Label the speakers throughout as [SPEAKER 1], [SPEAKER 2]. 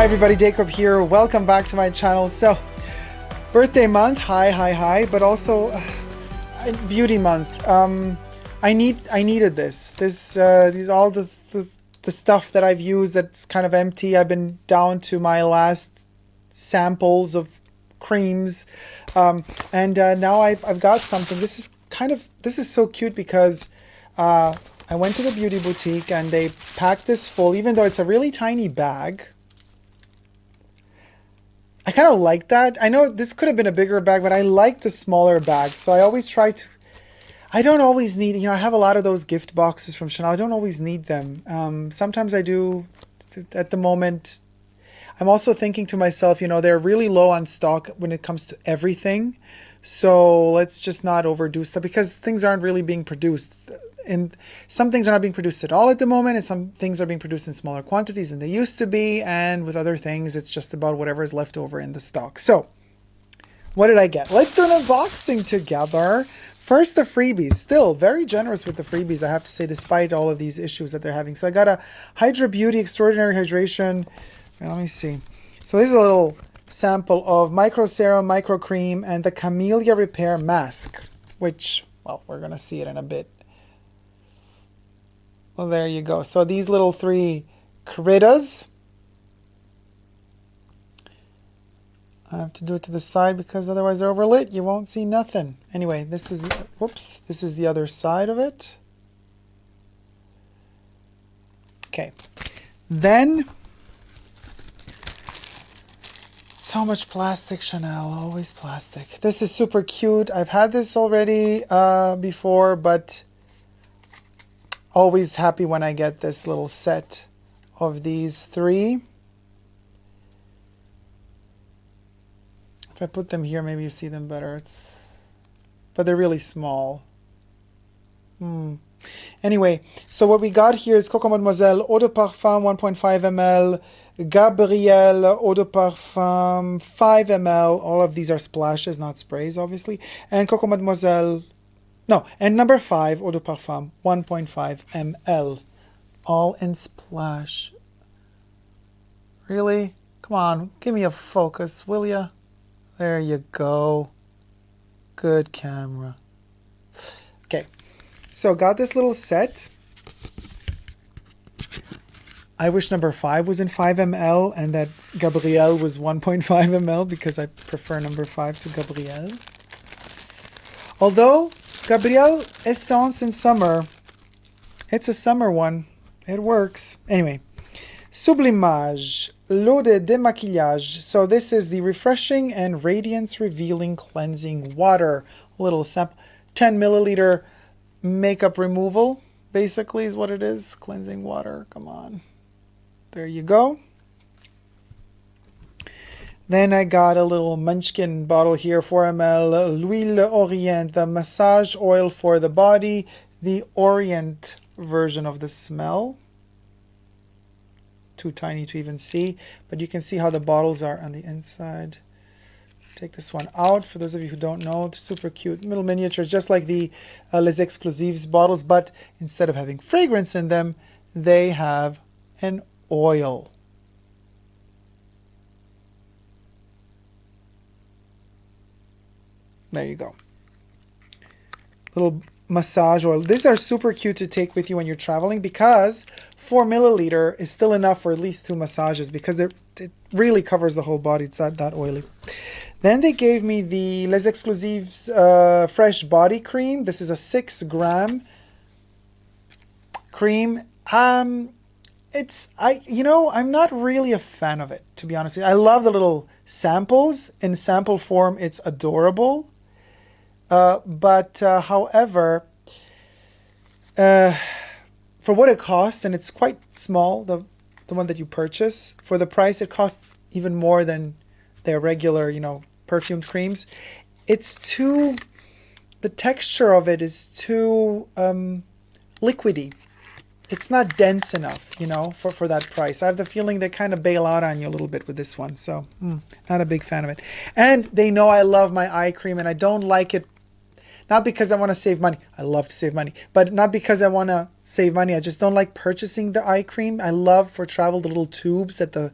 [SPEAKER 1] Hi everybody, Dacob here. Welcome back to my channel. So, birthday month, hi, but also beauty month. I needed this. These all the stuff that I've used that's kind of empty. I've been down to my last samples of creams, and now I've got something. This is so cute because I went to the beauty boutique and they packed this full, even though it's a really tiny bag. I kind of like that. I know this could have been a bigger bag, but I like the smaller bags. So I always try to, I don't always need, I have a lot of those gift boxes from Chanel. I don't always need them. Sometimes I do at the moment. I'm also thinking to myself, they're really low on stock when it comes to everything. So let's just not overdo stuff because things aren't really being produced. And some things are not being produced at all at the moment, and some things are being produced in smaller quantities than they used to be, and with other things it's just about whatever is left over in the stock. So what did I get? Let's do an unboxing together. First, the freebies. Still very generous with the freebies, I have to say, despite all of these issues that they're having. So I got a Hydra Beauty Extraordinary Hydration. Let me see. So this is a little sample of micro serum, micro cream, and the Camellia Repair Mask, which, well, we're gonna see it in a bit. Well, there you go. So these little three critters. I have to do it to the side because otherwise they're overlit. You won't see nothing. Anyway, this is the, whoops, this is the other side of it. Okay. Then, so much plastic, Chanel, always plastic. This is super cute. I've had this already before, but always happy when I get this little set of these three. If I put them here, maybe you see them better. But they're really small. Anyway, so what we got here is Coco Mademoiselle Eau de Parfum 1.5 ml, Gabrielle Eau de Parfum 5 ml. All of these are splashes, not sprays, obviously. And Coco Mademoiselle, no, and number 5 Eau de Parfum 1.5 ml. All in splash. Really? Come on, give me a focus, will ya? There you go. Good camera. Okay, so got this little set. I wish number 5 was in 5 ml and that Gabrielle was 1.5 ml because I prefer number 5 to Gabrielle. Although Gabrielle Essence in summer, it's a summer one. It works. Anyway, Sublimage, L'eau de démaquillage. So this is the refreshing and radiance revealing cleansing water. A little sample, 10 milliliter makeup removal, basically is what it is. Cleansing water, come on. There you go. Then I got a little munchkin bottle here, 4 ml, L'Huile Orient, the massage oil for the body, the Orient version of the smell. Too tiny to even see, but you can see how the bottles are on the inside. Take this one out for those of you who don't know. They're super cute little miniatures, just like the Les Exclusives bottles, but instead of having fragrance in them, they have an oil. There you go. Little massage oil. These are super cute to take with you when you're traveling because 4 milliliter is still enough for at least 2 massages because it really covers the whole body. It's not that oily. Then they gave me the Les Exclusives Fresh Body Cream. This is a 6-gram cream. I'm not really a fan of it, to be honest with you. I love the little samples. In sample form, it's adorable. However, for what it costs, and it's quite small, the one that you purchase, for the price, it costs even more than their regular, perfumed creams. It's too, the texture of it is too liquidy. It's not dense enough, for that price. I have the feeling they kind of bail out on you a little bit with this one. So, not a big fan of it. And they know I love my eye cream, and I don't like it. Not because I want to save money. I love to save money. But not because I want to save money. I just don't like purchasing the eye cream. I love for travel the little tubes that the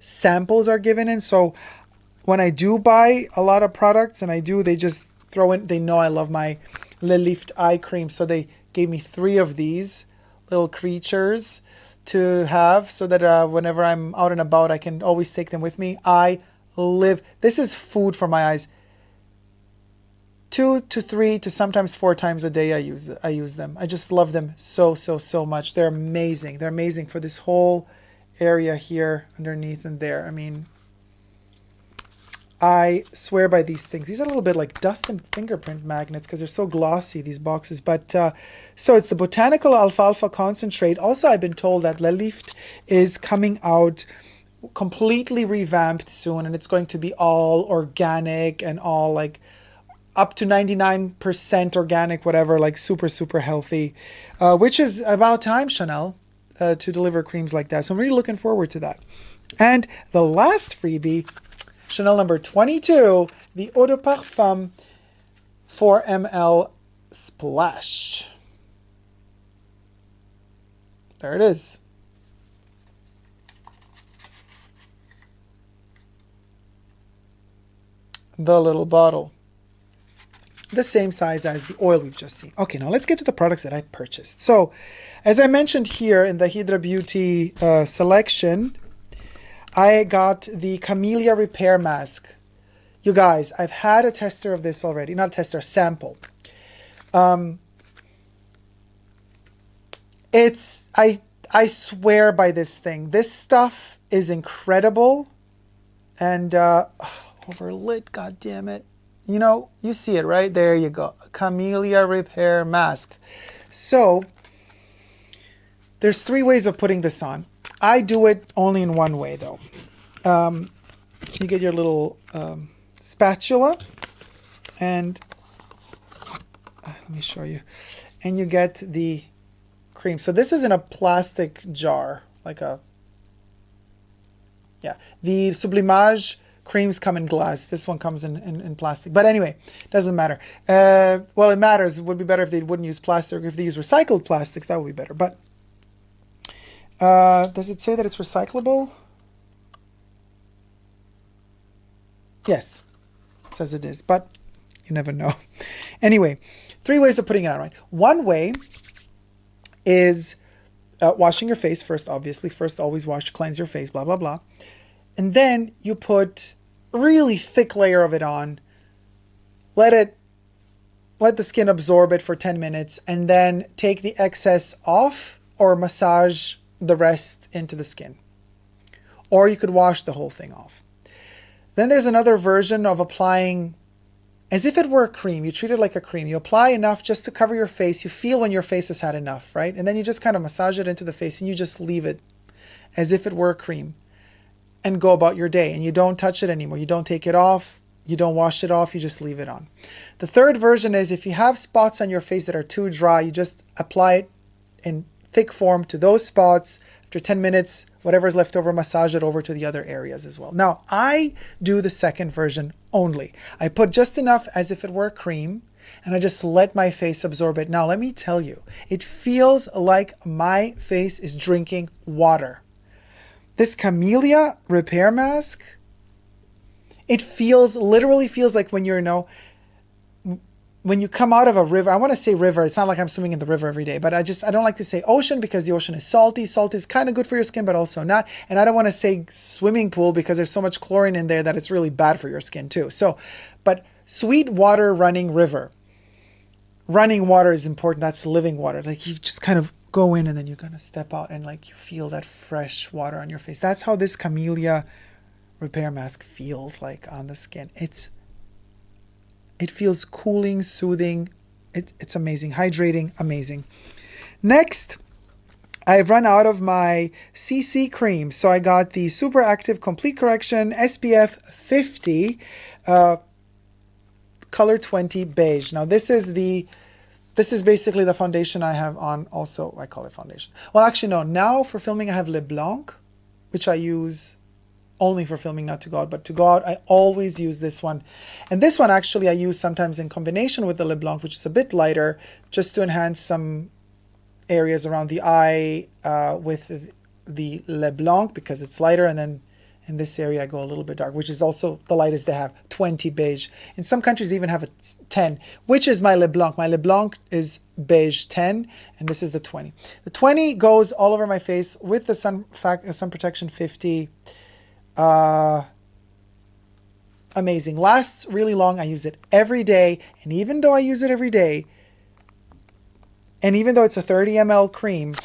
[SPEAKER 1] samples are given in. So when I do buy a lot of products, and I do, they just throw in, they know I love my Le Lift eye cream. So they gave me 3 of these little creatures to have, so that whenever I'm out and about, I can always take them with me. This is food for my eyes. 2 to 3 to sometimes 4 times a day I use them. I just love them so much. They're amazing. They're amazing for this whole area here underneath and there. I mean, I swear by these things. These are a little bit like dust and fingerprint magnets because they're so glossy, these boxes. But so it's the Botanical Alfalfa Concentrate. Also, I've been told that Le Lift is coming out completely revamped soon, and it's going to be all organic and all like up to 99% organic, whatever, like super healthy, which is about time, Chanel, to deliver creams like that. So I'm really looking forward to that. And the last freebie, Chanel number 22, the Eau de Parfum 4 ml Splash. There it is. The little bottle. The same size as the oil we've just seen. Okay, now let's get to the products that I purchased. So, as I mentioned here in the Hydra Beauty selection, I got the Camellia Repair Mask. You guys, I've had a tester of this already. Not a tester, a sample. I swear by this thing. This stuff is incredible. And, overlit, god damn it. You know, you see it, right? There you go. Camellia Repair Mask. So, there's 3 ways of putting this on. I do it only in one way, though. You get your little spatula, and let me show you. And you get the cream. So this is in a plastic jar, like a, yeah. The Sublimage creams come in glass. This one comes in plastic. But anyway, doesn't matter. Well, it matters. It would be better if they wouldn't use plastic. If they use recycled plastics, that would be better. But does it say that it's recyclable? Yes, it says it is, but you never know. Anyway, 3 ways of putting it on, right? One way is washing your face first, obviously. First, always wash, cleanse your face, blah, blah, blah. And then you put a really thick layer of it on. Let the skin absorb it for 10 minutes, and then take the excess off or massage the rest into the skin. Or you could wash the whole thing off. Then there's another version of applying as if it were a cream. You treat it like a cream. You apply enough just to cover your face. You feel when your face has had enough, right? And then you just kind of massage it into the face, and you just leave it as if it were a cream and go about your day. And you don't touch it anymore. You don't take it off. You don't wash it off. You just leave it on. The third version is if you have spots on your face that are too dry, you just apply it in thick form to those spots. After 10 minutes, whatever is left over, massage it over to the other areas as well. Now, I do the second version only. I put just enough as if it were cream, and I just let my face absorb it. Now, let me tell you, it feels like my face is drinking water. This Camellia Repair Mask, it literally feels like when you're, when you come out of a river. I want to say river. It's not like I'm swimming in the river every day, but I don't like to say ocean because the ocean is salty. Salt is kind of good for your skin, but also not. And I don't want to say swimming pool because there's so much chlorine in there that it's really bad for your skin too. So, but sweet water running river. Running water is important. That's living water. Like you just kind of go in and then you're going to step out and like you feel that fresh water on your face. That's how this Camellia Repair Mask feels like on the skin. It feels cooling, soothing. It's amazing. Hydrating, amazing. Next, I've run out of my CC cream. So I got the Super Active Complete Correction SPF 50 Color 20 Beige. Now this is basically the foundation I have on also. I call it foundation. Well, actually, no. Now for filming, I have Le Blanc, which I use only for filming, not to go out, but to go out, I always use this one. And this one, actually, I use sometimes in combination with the Le Blanc, which is a bit lighter, just to enhance some areas around the eye with the Le Blanc, because it's lighter, and then In this area, I go a little bit dark, which is also the lightest they have, 20 beige. In some countries, they even have a 10, which is my Le Blanc. My Le Blanc is beige 10, and this is the 20. The 20 goes all over my face with the sun protection 50. Amazing. Lasts really long. I use it every day, and even though I use it every day, and even though it's a 30 ml cream,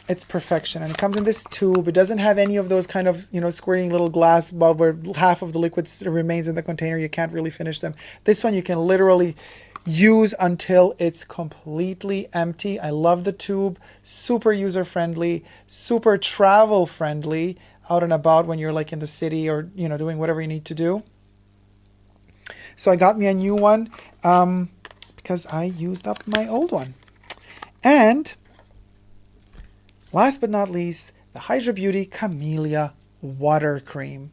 [SPEAKER 1] it's perfection. And it comes in this tube. It doesn't have any of those kind of, you know, squirting little glass bulb where half of the liquid remains in the container. You can't really finish them. This one you can literally use until it's completely empty. I love the tube. Super user friendly, super travel friendly out and about when you're like in the city or, you know, doing whatever you need to do. So I got me a new one because I used up my old one. And last but not least, the Hydra Beauty Camellia Water Cream.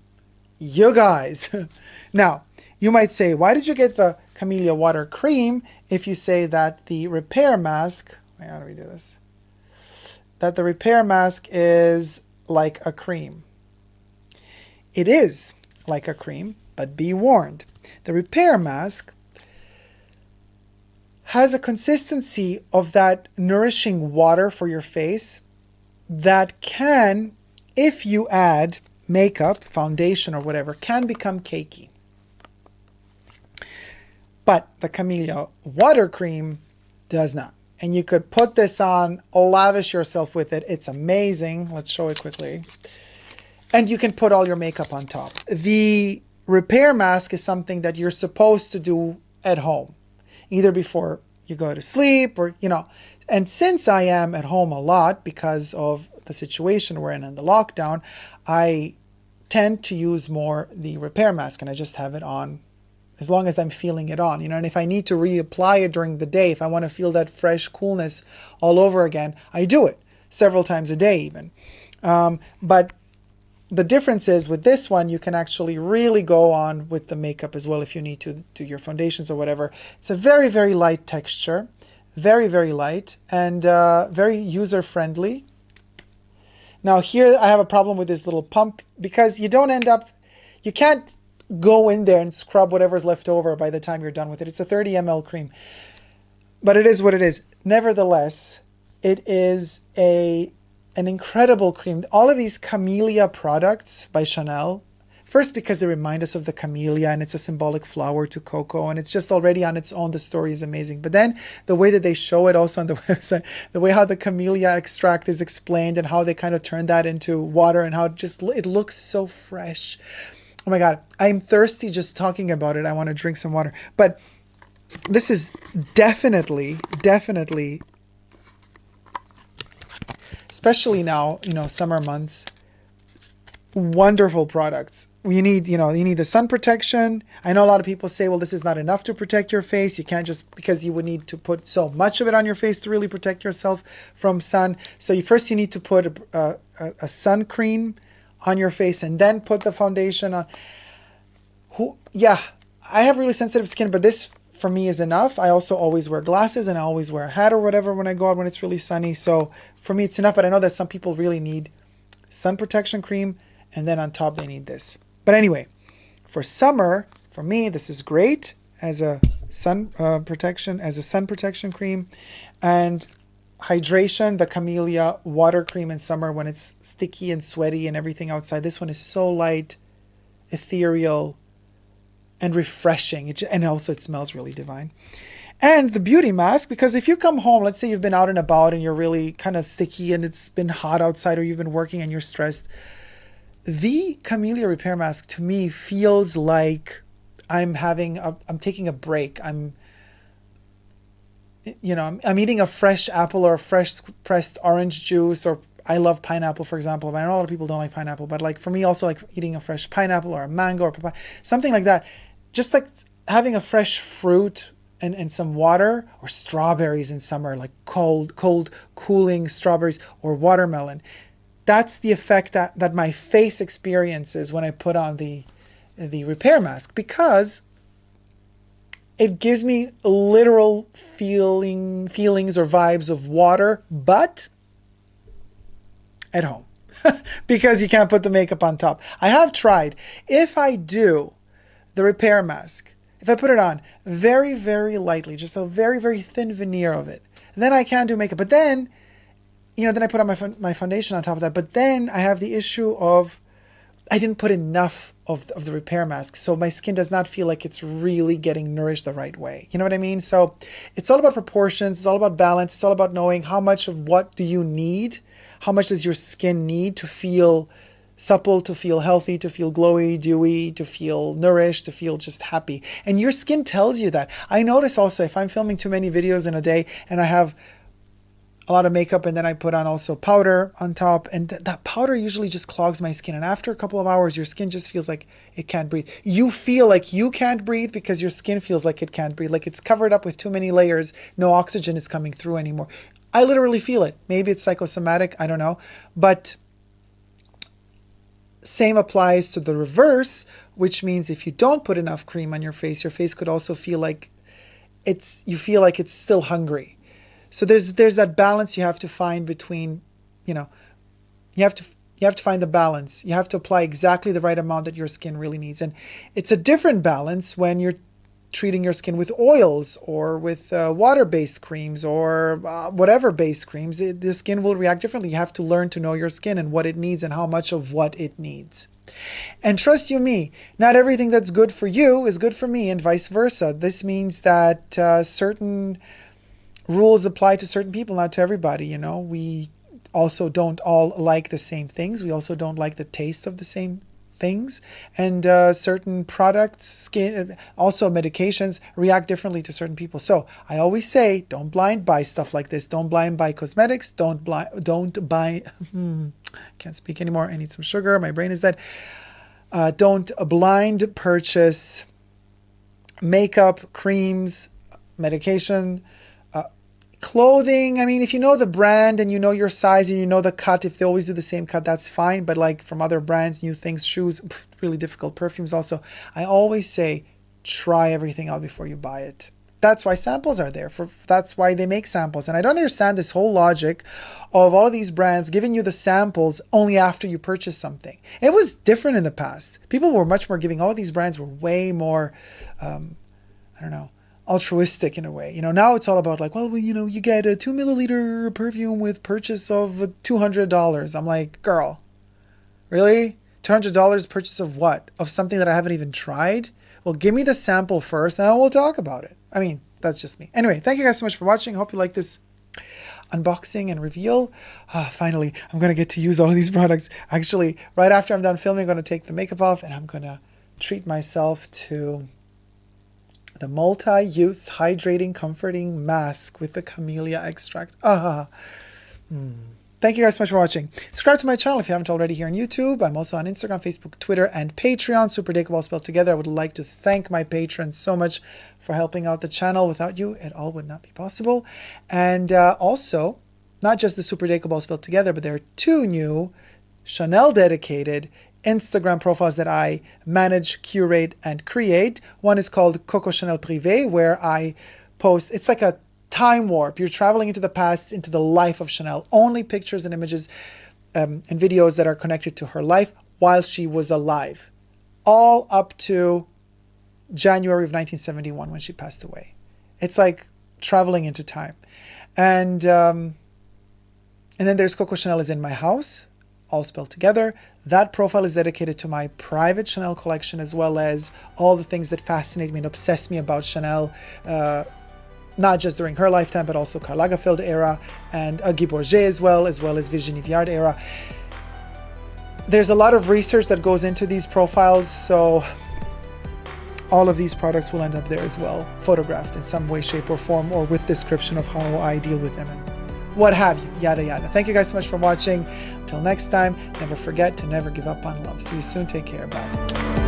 [SPEAKER 1] You guys. Now, you might say, why did you get the Camellia Water Cream if you say that the repair mask, wait, how do we do this? That the repair mask is like a cream. It is like a cream, but be warned. The repair mask has a consistency of that nourishing water for your face that can, if you add makeup, foundation or whatever, can become cakey. But the Camellia Water Cream does not. And you could put this on, lavish yourself with it. It's amazing. Let's show it quickly. And you can put all your makeup on top. The repair mask is something that you're supposed to do at home, either before you go to sleep or, you know. And since I am at home a lot because of the situation we're in and the lockdown, I tend to use more the repair mask, and I just have it on as long as I'm feeling it on, you know. And if I need to reapply it during the day, if I want to feel that fresh coolness all over again, I do it several times a day even. But the difference is with this one, you can actually really go on with the makeup as well if you need to do your foundations or whatever. It's a very, very light texture, very, very light, and very user-friendly. Now here I have a problem with this little pump because you don't end up, you can't go in there and scrub whatever's left over by the time you're done with it. It's a 30 ml cream, but it is what it is. Nevertheless, it is an incredible cream. All of these Camellia products by Chanel, first because they remind us of the camellia and it's a symbolic flower to cocoa, and it's just already on its own, the story is amazing. But then the way that they show it also on the website, the way how the camellia extract is explained and how they kind of turn that into water and how it looks so fresh. Oh my God, I'm thirsty just talking about it. I want to drink some water. But this is definitely, especially now, you know, summer months, wonderful products. You need, you know, you need the sun protection. I know a lot of people say, well, this is not enough to protect your face. You can't just, because you would need to put so much of it on your face to really protect yourself from sun. So first you need to put a sun cream on your face and then put the foundation on. Yeah, I have really sensitive skin, but this for me is enough. I also always wear glasses and I always wear a hat or whatever when I go out when it's really sunny. So for me it's enough, but I know that some people really need sun protection cream and then on top they need this. But anyway, for summer, for me, this is great as a sun protection cream. And hydration, the Camellia Water Cream in summer when it's sticky and sweaty and everything outside. This one is so light, ethereal, and refreshing. And also it smells really divine. And the beauty mask, because if you come home, let's say you've been out and about and you're really kind of sticky and it's been hot outside or you've been working and you're stressed, the Camellia Repair Mask to me feels like I'm taking a break. I'm eating a fresh apple or a fresh pressed orange juice, or I love pineapple, for example. But I know a lot of people don't like pineapple, but like for me also like eating a fresh pineapple or a mango or papaya, something like that. Just like having a fresh fruit and some water, or strawberries in summer, like cold, cooling strawberries or watermelon. That's the effect that my face experiences when I put on the repair mask, because it gives me literal feelings or vibes of water, but at home. because you can't put the makeup on top. I have tried. If I do the repair mask, if I put it on very, very lightly, just a very, very thin veneer of it, then I can do makeup. But then, you know, then I put on my foundation on top of that. But then I have the issue of I didn't put enough of the repair mask. So my skin does not feel like it's really getting nourished the right way. You know what I mean? So it's all about proportions. It's all about balance. It's all about knowing how much of what do you need? How much does your skin need to feel supple, to feel healthy, to feel glowy, dewy, to feel nourished, to feel just happy. And your skin tells you that. I notice also if I'm filming too many videos in a day and I have a lot of makeup and then I put on also powder on top, and that powder usually just clogs my skin. And after a couple of hours, your skin just feels like it can't breathe. You feel like you can't breathe because your skin feels like it can't breathe, like it's covered up with too many layers. No oxygen is coming through anymore. I literally feel it. Maybe it's psychosomatic, I don't know. But same applies to the reverse, which means if you don't put enough cream on your face could also feel like you feel like it's still hungry. So there's that balance you have to find between, you know, you have to find the balance. You have to apply exactly the right amount that your skin really needs. And it's a different balance when you're treating your skin with oils or with water-based creams or whatever based creams. The skin will react differently. You have to learn to know your skin and what it needs and how much of what it needs. And trust you me, not everything that's good for you is good for me, and vice versa. This means that certain rules apply to certain people, not to everybody. You know, we also don't all like the same things. We also don't like the taste of the same things, and certain products, skin, also medications react differently to certain people. So I always say, don't blind buy stuff like this. Don't blind buy cosmetics. Don't buy. Can't speak anymore. I need some sugar. My brain is dead. Don't blind purchase makeup, creams, medication, clothing. I mean, if you know the brand and you know your size and you know the cut, if they always do the same cut, that's fine. But like from other brands, new things, shoes, really difficult. Perfumes also. I always say, try everything out before you buy it. That's why samples are there. That's why they make samples. And I don't understand this whole logic of all of these brands giving you the samples only after you purchase something. It was different in the past. People were much more giving. All of these brands were way more, I don't know, altruistic in a way. You know, now it's all about like, well, you know, you get a 2 milliliter perfume with purchase of $200. I'm like, girl, really? $200 purchase of what? Of something that I haven't even tried? Well, give me the sample first and we'll talk about it. I mean, that's just me. Anyway, thank you guys so much for watching. I hope you like this unboxing and reveal. Finally, I'm going to get to use all of these products. Actually, right after I'm done filming, I'm going to take the makeup off and I'm going to treat myself to the multi-use hydrating comforting mask with the Camellia extract. Thank you guys so much for watching. Subscribe to my channel if you haven't already here on YouTube. I'm also on Instagram, Facebook, Twitter, and Patreon. Super Dacob all spelled together. I would like to thank my patrons so much for helping out the channel. Without you, it all would not be possible. And also, not just the Super Dacob all spelled together, but there are 2 new Chanel dedicated Instagram profiles that I manage, curate, and create. One is called Coco Chanel Privé, where I post, it's like a time warp. You're traveling into the past, into the life of Chanel. Only pictures and images and videos that are connected to her life while she was alive. All up to January of 1971 when she passed away. It's like traveling into time. And then there's Coco Chanel is in my house, all spelled together. That profile is dedicated to my private Chanel collection, as well as all the things that fascinate me and obsess me about Chanel, not just during her lifetime, but also Karl Lagerfeld era and Guy Bourget as well as Virginie Viard era. There's a lot of research that goes into these profiles, so all of these products will end up there as well, photographed in some way, shape, or form, or with description of how I deal with them and what have you, yada yada. Thank you guys so much for watching. Until next time, never forget to never give up on love. See you soon. Take care. Bye.